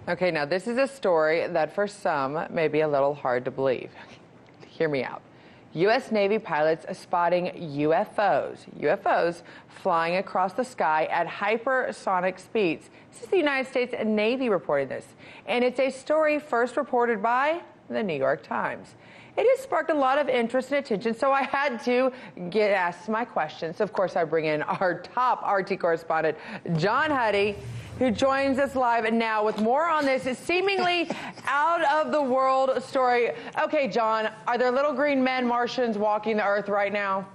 Okay, now this is a story that for some may be a little hard to believe. Hear me out. U.S. Navy pilots spotting UFOs flying across the sky at hypersonic speeds. This is the United States Navy reporting this, and it's a story first reported by the New York Times. It has sparked a lot of interest and attention, so I had to get asked my questions. Of course, I bring in our top RT correspondent, John Huddy, who joins us live now with more on this seemingly out-of-the-world story. Okay, John, are there little green men, Martians, walking the Earth right now?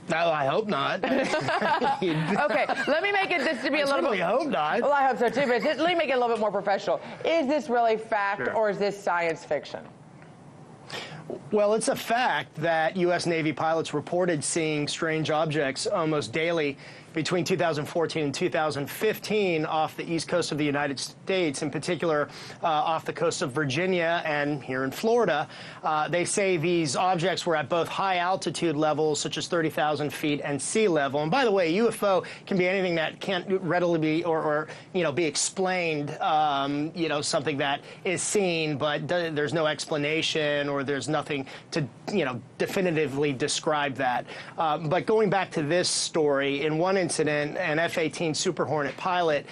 No, I hope not. Okay, let me make it this to be a little bit. I hope not. Well, I hope so too, but let me make it a little bit more professional. Is this really fact or is this science fiction? Well, it's a fact that U.S. Navy pilots reported seeing strange objects almost daily between 2014 and 2015 off the east coast of the United States, in particular off the coast of Virginia and here in Florida. They say these objects were at both high altitude levels, such as 30,000 feet, and sea level. And by the way, UFO can be anything that can't readily be or be explained, something that is seen, but there's no explanation or there's nothing to, definitively describe that. But going back to this story, in one incident, an F-18 Super Hornet pilot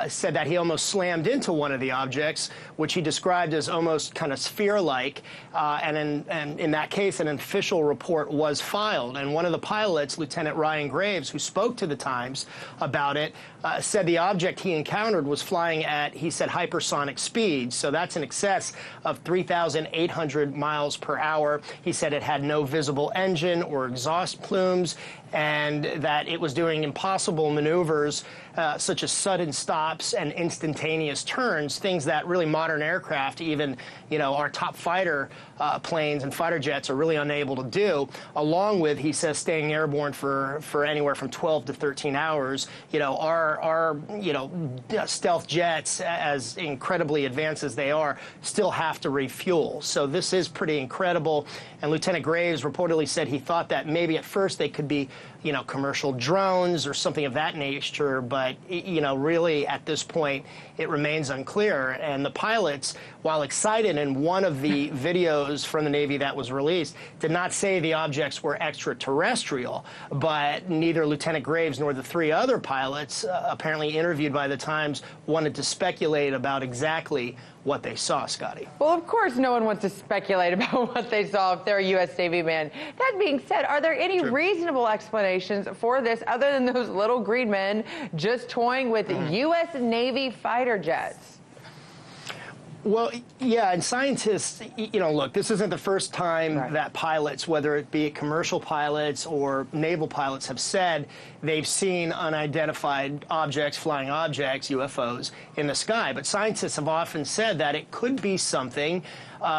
said that he almost slammed into one of the objects, which he described as almost kind of sphere-like. And in that case, an official report was filed. And one of the pilots, Lieutenant Ryan Graves, who spoke to the Times about it, said the object he encountered was flying at, he said, hypersonic speeds. So that's in excess of 3,800 miles per hour. He said it had no visible engine or exhaust plumes, and that it was doing impossible maneuvers such as sudden stops and instantaneous turns, things that really modern aircraft, even our top fighter planes and fighter jets, are really unable to do, along with, he says, staying airborne for anywhere from 12 to 13 hours. Our stealth jets, as incredibly advanced as they are, still have to refuel. So this is pretty incredible. And Lieutenant Graves reportedly said he thought that maybe at first they could be commercial drones or something of that nature, but, really at this point, it remains unclear. And the pilots, while excited in one of the videos from the Navy that was released, did not say the objects were extraterrestrial. But neither Lieutenant Graves nor the three other pilots, apparently interviewed by the Times, wanted to speculate about exactly what they saw, Scotty. Well, of course, no one wants to speculate about what they saw if they're a U.S. Navy man. That being said, are there any reasonable explanations for this other than those little green men just toying with U.S. Navy fighter jets? Well, yeah, and scientists, look, this isn't the first time that pilots, whether it be commercial pilots or naval pilots, have said they've seen unidentified objects, flying objects, UFOs, in the sky. But scientists have often said that it could be something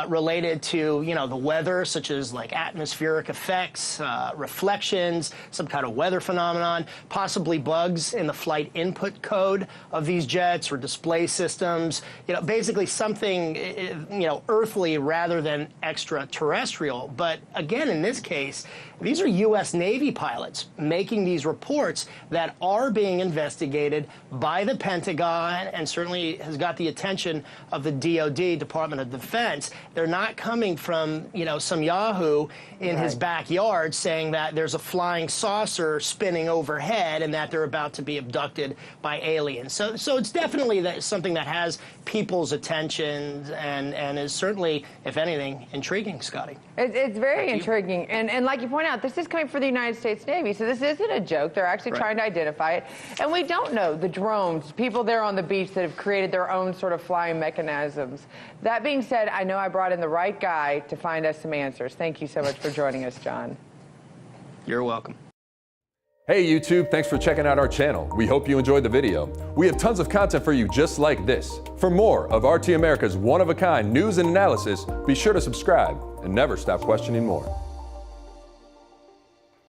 related to, the weather, such as like atmospheric effects, reflections, some kind of weather phenomenon, possibly bugs in the flight input code of these jets or display systems, basically something, earthly rather than extraterrestrial. But again, in this case, these are U.S. Navy pilots making these reports that are being investigated by the Pentagon and certainly has got the attention of the DoD, Department of Defense. They're not coming from, some yahoo in his backyard saying that there's a flying saucer spinning overhead and that they're about to be abducted by aliens. So it's definitely something that has people's attention and is certainly, if anything, intriguing, Scotty. It's very intriguing. And like you point out, this is coming from the United States Navy, so this isn't a joke. They're actually trying to identify it. And we don't know the drones, people there on the beach that have created their own sort of flying mechanisms. That being said, I know I brought in the right guy to find us some answers. Thank you so much for joining us, John. You're welcome. Hey YouTube, thanks for checking out our channel. We hope you enjoyed the video. We have tons of content for you just like this. For more of RT America's one-of-a-kind news and analysis, be sure to subscribe and never stop questioning more.